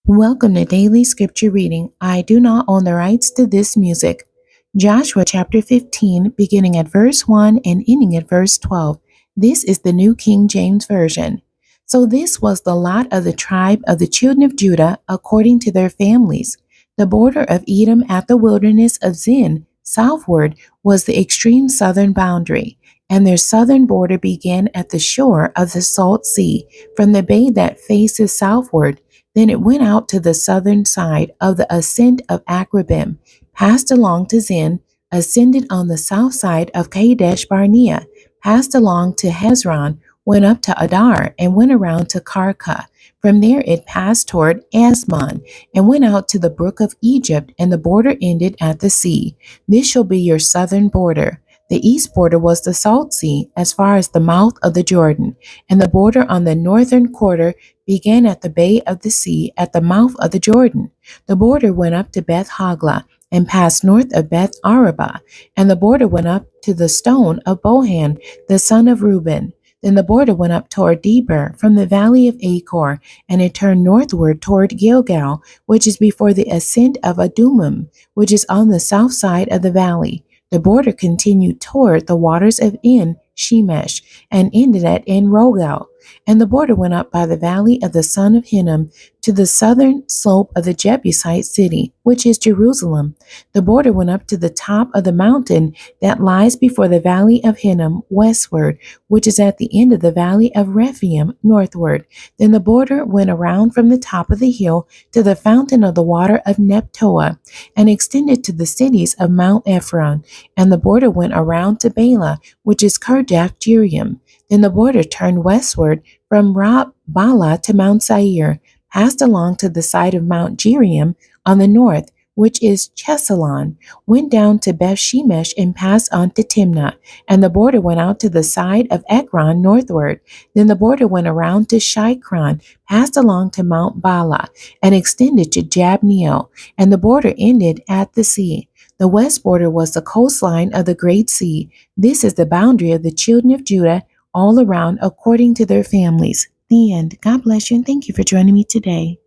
Welcome to Daily Scripture Reading. I do not own the rights to this music. Joshua chapter 15, beginning at verse 1 and ending at verse 12. This is the New King James Version. So this was the lot of the tribe of the children of Judah according to their families. The border of Edom at the wilderness of Zin, southward, was the extreme southern boundary, and their southern border began at the shore of the Salt Sea, from the bay that faces southward. Then it went out to the southern side of the ascent of Akrabim, passed along to Zin, ascended on the south side of Kadesh Barnea, passed along to Hezron, went up to Adar, and went around to Karka. From there it passed toward Asmon, and went out to the brook of Egypt, and the border ended at the sea. This shall be your southern border. The east border was the Salt Sea, as far as the mouth of the Jordan, and the border on the northern quarter began at the bay of the sea at the mouth of the Jordan. The border went up to Beth Hagla and passed north of Beth Araba, and the border went up to the stone of Bohan, the son of Reuben. Then the border went up toward Deber from the valley of Achor, and it turned northward toward Gilgal, which is before the ascent of Adumim, which is on the south side of the valley. The border continued toward the waters of En Shemesh, and ended at En Rogel. And the border went up by the valley of the son of Hinnom to the southern slope of the Jebusite city, which is Jerusalem. The border went up to the top of the mountain that lies before the valley of Hinnom westward, which is at the end of the valley of Rephaim northward. Then the border went around from the top of the hill to the fountain of the water of Neptoah, and extended to the cities of Mount Ephron. And the border went around to Bela, which is Kirjath Jearim. Then the border turned westward from Bala to Mount Seir, passed along to the side of Mount Jearim on the north, which is Chesalon, went down to Beth Shemesh, and passed on to Timnah. And the border went out to the side of Ekron northward. Then the border went around to Shikron, passed along to Mount Bala, and extended to Jabneel. And the border ended at the sea. The west border was the coastline of the great sea. This is the boundary of the children of Judah all around according to their families. The end. God bless you, and thank you for joining me today.